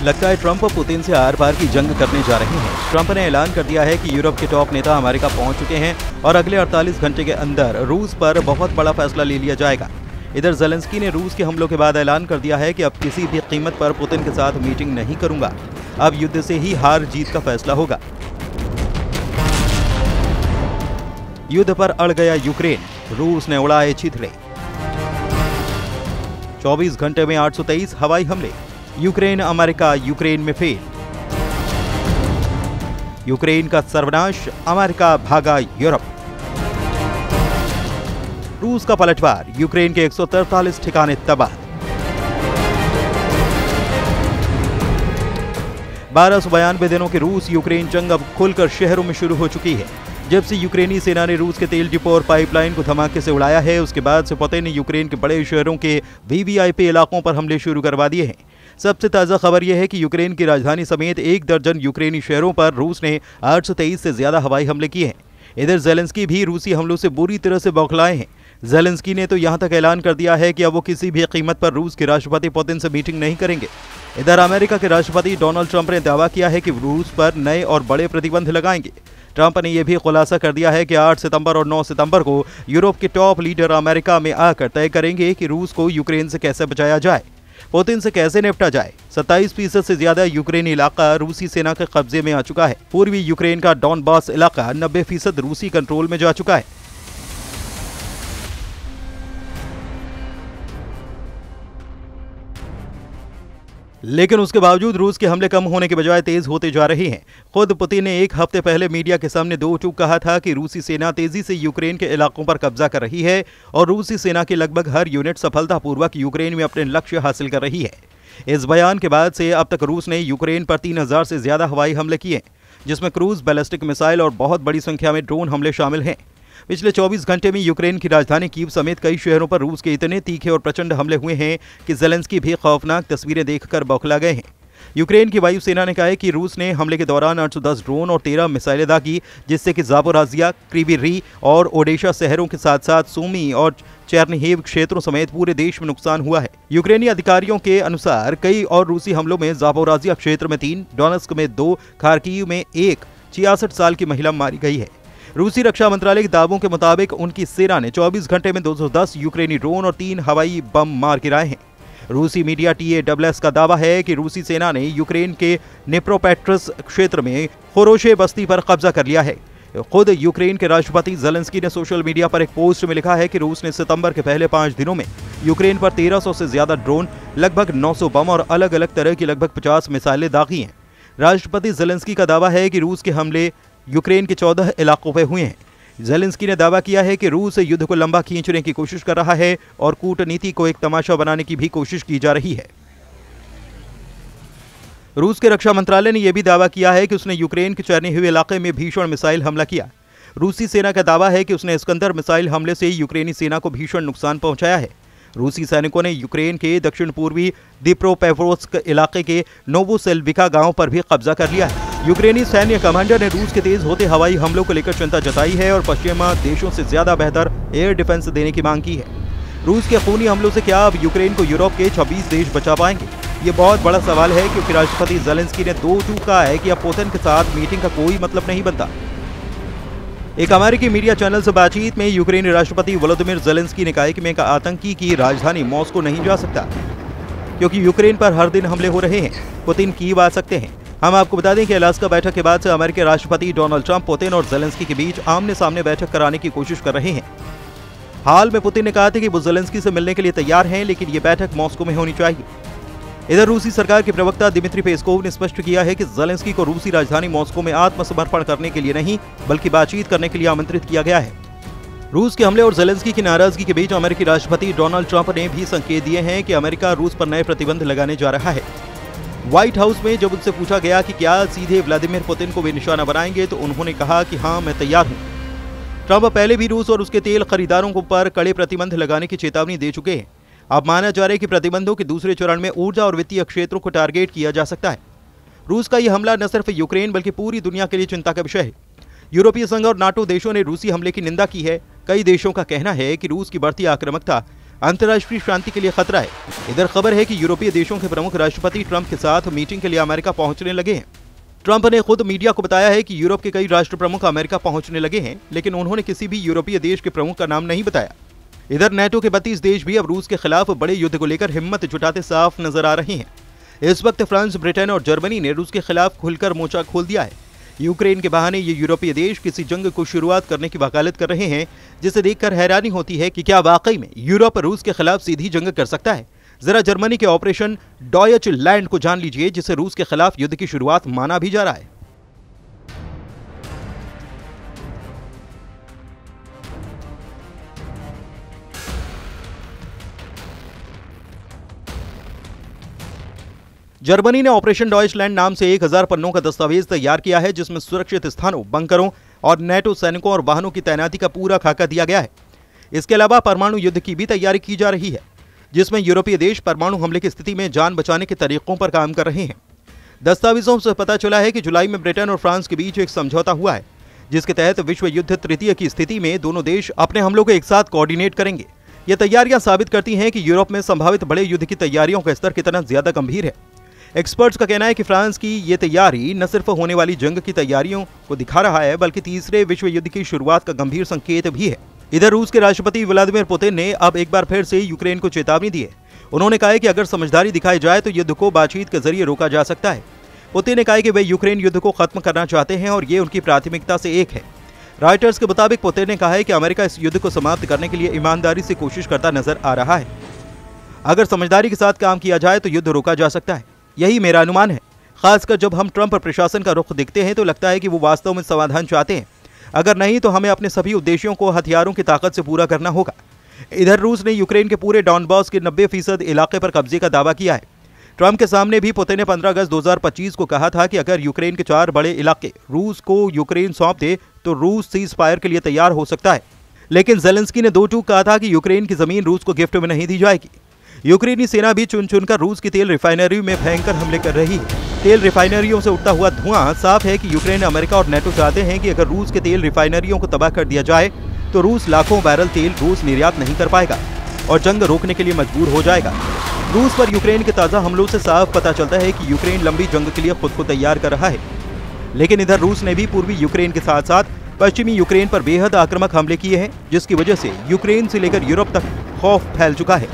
लगता है Trump Putin से आर पार की जंग करने जा रहे हैं। ट्रंप ने ऐलान कर दिया है कि यूरोप के टॉप नेता अमेरिका पहुंच चुके हैं और अगले 48 घंटे के अंदर रूस पर बहुत बड़ा फैसला ले लिया जाएगा। इधर ज़ेलेंस्की ने रूस के हमलों के बाद ऐलान कर दिया है कि अब किसी भी कीमत पर पुतिन के साथ मीटिंग नहीं करूंगा, अब युद्ध से ही हार जीत का फैसला होगा। युद्ध पर अड़ गया यूक्रेन, रूस ने उड़ाए छितरे। 24 घंटे में 823 हवाई हमले, यूक्रेन अमेरिका यूक्रेन में फेल। यूक्रेन का सर्वनाश, अमेरिका भागा यूरोप। रूस का पलटवार, यूक्रेन के 143 ठिकाने तबाह। 1292 दिनों की रूस यूक्रेन जंग अब खुलकर शहरों में शुरू हो चुकी है। जब से यूक्रेनी सेना ने रूस के तेल डिपो और पाइपलाइन को धमाके से उड़ाया है, उसके बाद से पुतिन ने यूक्रेन के बड़े शहरों के वीवीआईपी इलाकों पर हमले शुरू करवा दिए हैं। सबसे ताज़ा खबर यह है कि यूक्रेन की राजधानी समेत 1 दर्जन यूक्रेनी शहरों पर रूस ने 823 से ज्यादा हवाई हमले किए हैं। इधर ज़ेलेंस्की भी रूसी हमलों से बुरी तरह से बौखलाए हैं। ज़ेलेंस्की ने तो यहां तक ऐलान कर दिया है कि अब वो किसी भी कीमत पर रूस के राष्ट्रपति पुतिन से मीटिंग नहीं करेंगे। इधर अमेरिका के राष्ट्रपति डोनाल्ड ट्रंप ने दावा किया है कि रूस पर नए और बड़े प्रतिबंध लगाएंगे। ट्रंप ने यह भी खुलासा कर दिया है कि 8 सितंबर और 9 सितंबर को यूरोप के टॉप लीडर अमेरिका में आकर तय करेंगे कि रूस को यूक्रेन से कैसे बचाया जाए, पुतिन से कैसे निपटा जाए। 27% से ज्यादा यूक्रेनी इलाका रूसी सेना के कब्जे में आ चुका है। पूर्वी यूक्रेन का डॉनबास इलाका 90% रूसी कंट्रोल में जा चुका है। लेकिन उसके बावजूद रूस के हमले कम होने के बजाय तेज होते जा रहे हैं। खुद पुतिन ने 1 हफ्ते पहले मीडिया के सामने दो टूक कहा था कि रूसी सेना तेजी से यूक्रेन के इलाकों पर कब्जा कर रही है और रूसी सेना की लगभग हर यूनिट सफलतापूर्वक यूक्रेन में अपने लक्ष्य हासिल कर रही है। इस बयान के बाद से अब तक रूस ने यूक्रेन पर 3000 से ज्यादा हवाई हमले किए, जिसमें क्रूज, बैलिस्टिक मिसाइल और बहुत बड़ी संख्या में ड्रोन हमले शामिल हैं। पिछले 24 घंटे में यूक्रेन की राजधानी कीव समेत कई शहरों पर रूस के इतने तीखे और प्रचंड हमले हुए हैं कि ज़ेलेंस्की भी खौफनाक तस्वीरें देखकर बौखला गए हैं। यूक्रेन की वायुसेना ने कहा है कि रूस ने हमले के दौरान 810 ड्रोन और 13 मिसाइलें दागी, जिससे कि ज़ापोरिज़िया, क्रीवी री और ओडेशा शहरों के साथ साथ सूमी और चेर्निहिव क्षेत्रों समेत पूरे देश में नुकसान हुआ है। यूक्रेनी अधिकारियों के अनुसार कई और रूसी हमलों में ज़ापोरिज़िया क्षेत्र में 3, डोनेत्स्क में 2, खार्किव में 1 66 साल की महिला मारी गई है। रूसी रक्षा मंत्रालय के दावों के मुताबिक उनकी सेना ने 24 घंटे में 210 यूक्रेनी ड्रोन और 3 हवाई बम मार गिराए हैं। रूसी मीडिया TASS का दावा है कि रूसी सेना ने यूक्रेन के निप्रोपेट्रस क्षेत्र में खोरोशे बस्ती पर कब्जा कर लिया है। खुद यूक्रेन के राष्ट्रपति ज़ेलेंस्की ने सोशल मीडिया पर एक पोस्ट में लिखा है कि रूस ने सितंबर के पहले 5 दिनों में यूक्रेन पर 1300 से ज्यादा ड्रोन, लगभग 900 बम और अलग अलग तरह की लगभग 50 मिसाइलें दागी हैं। राष्ट्रपति ज़ेलेंस्की का दावा है कि रूस के हमले यूक्रेन के 14 इलाकों पर हुए हैं। ज़ेलेंस्की ने दावा किया है कि रूस युद्ध को लंबा खींचने की कोशिश कर रहा है और कूटनीति को एक तमाशा बनाने की भी कोशिश की जा रही है। रूस के रक्षा मंत्रालय ने यह भी दावा किया है कि उसने यूक्रेन के चेर्निहिव इलाके में भीषण मिसाइल हमला किया। रूसी सेना का दावा है कि उसने इस्कंदर मिसाइल हमले से यूक्रेनी सेना को भीषण नुकसान पहुंचाया है। रूसी सैनिकों ने यूक्रेन के दक्षिण पूर्वी दिप्रोपेट्रोव्स्क इलाके के नोवोसेल्विका गांव पर भी कब्जा कर लिया है। यूक्रेनी सैन्य कमांडर ने रूस के तेज होते हवाई हमलों को लेकर चिंता जताई है और पश्चिमा देशों से ज्यादा बेहतर एयर डिफेंस देने की मांग की है। रूस के खूनी हमलों से क्या अब यूक्रेन को यूरोप के 26 देश बचा पाएंगे? ये बहुत बड़ा सवाल है, क्योंकि राष्ट्रपति ज़ेलेंस्की ने दो टूक कहा है कि अब पुतिन के साथ मीटिंग का कोई मतलब नहीं बनता। एक अमेरिकी मीडिया चैनल से बातचीत में यूक्रेनी राष्ट्रपति वोलोदिमीर ज़ेलेंस्की ने कहा कि मैं एक आतंकी की राजधानी मॉस्को नहीं जा सकता, क्योंकि यूक्रेन पर हर दिन हमले हो रहे हैं। पुतिन कीव आ सकते हैं। हम आपको बता दें कि अलास्का बैठक के बाद से अमेरिकी राष्ट्रपति डोनाल्ड ट्रंप पुतिन और ज़ेलेंस्की के बीच आमने सामने बैठक कराने की कोशिश कर रहे हैं। हाल में पुतिन ने कहा था कि वो ज़ेलेंस्की से मिलने के लिए तैयार हैं, लेकिन ये बैठक मॉस्को में होनी चाहिए। इधर रूसी सरकार के प्रवक्ता दिमित्री पेस्कोव ने स्पष्ट किया है कि ज़ेलेंस्की को रूसी राजधानी मॉस्को में आत्मसमर्पण करने के लिए नहीं, बल्कि बातचीत करने के लिए आमंत्रित किया गया है। रूस के हमले और ज़ेलेंस्की की नाराजगी के बीच अमेरिकी राष्ट्रपति डोनाल्ड ट्रंप ने भी संकेत दिए हैं कि अमेरिका रूस पर नए प्रतिबंध लगाने जा रहा है। व्हाइट हाउस में जब उनसे पूछा गया कि क्या सीधे व्लादिमीर पुतिन को वे निशाना बनाएंगे, तो उन्होंने कहा कि हाँ, मैं तैयार हूँ। ट्रंप पहले भी रूस और उसके तेल खरीदारों पर कड़े प्रतिबंध लगाने की चेतावनी दे चुके हैं। अब माना जा रहा है कि प्रतिबंधों के दूसरे चरण में ऊर्जा और वित्तीय क्षेत्रों को टारगेट किया जा सकता है। रूस का यह हमला न सिर्फ यूक्रेन बल्कि पूरी दुनिया के लिए चिंता का विषय है। यूरोपीय संघ और नाटो देशों ने रूसी हमले की निंदा की है। कई देशों का कहना है कि रूस की बढ़ती आक्रामकता अंतर्राष्ट्रीय शांति के लिए खतरा है। इधर खबर है कि यूरोपीय देशों के प्रमुख राष्ट्रपति ट्रंप के साथ मीटिंग के लिए अमेरिका पहुंचने लगे हैं। ट्रंप ने खुद मीडिया को बताया है कि यूरोप के कई राष्ट्र प्रमुख अमेरिका पहुंचने लगे हैं, लेकिन उन्होंने किसी भी यूरोपीय देश के प्रमुख का नाम नहीं बताया। इधर नेटो के 32 देश भी अब रूस के खिलाफ बड़े युद्ध को लेकर हिम्मत जुटाते साफ नजर आ रहे हैं। इस वक्त फ्रांस, ब्रिटेन और जर्मनी ने रूस के खिलाफ खुलकर मोर्चा खोल दिया है। यूक्रेन के बहाने ये यूरोपीय देश किसी जंग को शुरुआत करने की वकालत कर रहे हैं, जिसे देखकर हैरानी होती है कि क्या वाकई में यूरोप रूस के खिलाफ सीधी जंग कर सकता है। जरा जर्मनी के ऑपरेशन डॉयचलैंड को जान लीजिए, जिसे रूस के खिलाफ युद्ध की शुरुआत माना भी जा रहा है। जर्मनी ने ऑपरेशन डॉयचलैंड नाम से 1000 पन्नों का दस्तावेज तैयार किया है, जिसमें सुरक्षित स्थानों, बंकरों और नेटो सैनिकों और वाहनों की तैनाती का पूरा खाका दिया गया है। इसके अलावा परमाणु युद्ध की भी तैयारी की जा रही है, जिसमें यूरोपीय देश परमाणु हमले की स्थिति में जान बचाने के तरीकों पर काम कर रहे हैं। दस्तावेजों से पता चला है कि जुलाई में ब्रिटेन और फ्रांस के बीच एक समझौता हुआ है, जिसके तहत विश्व युद्ध तृतीय की स्थिति में दोनों देश अपने हमलों को एक साथ कोऑर्डिनेट करेंगे। ये तैयारियां साबित करती हैं कि यूरोप में संभावित बड़े युद्ध की तैयारियों का स्तर कितना ज्यादा गंभीर है। एक्सपर्ट्स का कहना है कि फ्रांस की ये तैयारी न सिर्फ होने वाली जंग की तैयारियों को दिखा रहा है, बल्कि तीसरे विश्व युद्ध की शुरुआत का गंभीर संकेत भी है। इधर रूस के राष्ट्रपति व्लादिमीर पुतिन ने अब एक बार फिर से यूक्रेन को चेतावनी दी है। उन्होंने कहा है कि अगर समझदारी दिखाई जाए तो युद्ध को बातचीत के जरिए रोका जा सकता है। पुतिन ने कहा कि वे यूक्रेन युद्ध को खत्म करना चाहते हैं और ये उनकी प्राथमिकता से एक है। रॉयटर्स के मुताबिक पुतिन ने कहा है कि अमेरिका इस युद्ध को समाप्त करने के लिए ईमानदारी से कोशिश करता नजर आ रहा है। अगर समझदारी के साथ काम किया जाए तो युद्ध रोका जा सकता है, यही मेरा अनुमान है। खासकर जब हम ट्रंप प्रशासन का रुख देखते हैं तो लगता है कि वो वास्तव में समाधान चाहते हैं। अगर नहीं तो हमें अपने सभी उद्देश्यों को हथियारों की ताकत से पूरा करना होगा। इधर रूस ने यूक्रेन के पूरे डॉनबास के 90% इलाके पर कब्जे का दावा किया है। ट्रंप के सामने भी पुतिन ने 15 अगस्त 2025 को कहा था कि अगर यूक्रेन के 4 बड़े इलाके रूस को यूक्रेन सौंप दे तो रूस सीज फायर के लिए तैयार हो सकता है। लेकिन ज़ेलेंस्की ने 2 टूक कहा था कि यूक्रेन की जमीन रूस को गिफ्ट में नहीं दी जाएगी। यूक्रेनी सेना भी चुन चुनकर रूस की तेल रिफाइनरी में भयंकर हमले कर रही है। तेल रिफाइनरियों से उठता हुआ धुआं साफ है कि यूक्रेन, अमेरिका और नेटो चाहते हैं कि अगर रूस के तेल रिफाइनरियों को तबाह कर दिया जाए तो रूस लाखों बैरल तेल रूस निर्यात नहीं कर पाएगा और जंग रोकने के लिए मजबूर हो जाएगा। रूस पर यूक्रेन के ताज़ा हमलों से साफ पता चलता है कि यूक्रेन लंबी जंग के लिए खुद को तैयार कर रहा है। लेकिन इधर रूस ने भी पूर्वी यूक्रेन के साथ साथ पश्चिमी यूक्रेन पर बेहद आक्रामक हमले किए हैं, जिसकी वजह से यूक्रेन से लेकर यूरोप तक खौफ फैल चुका है।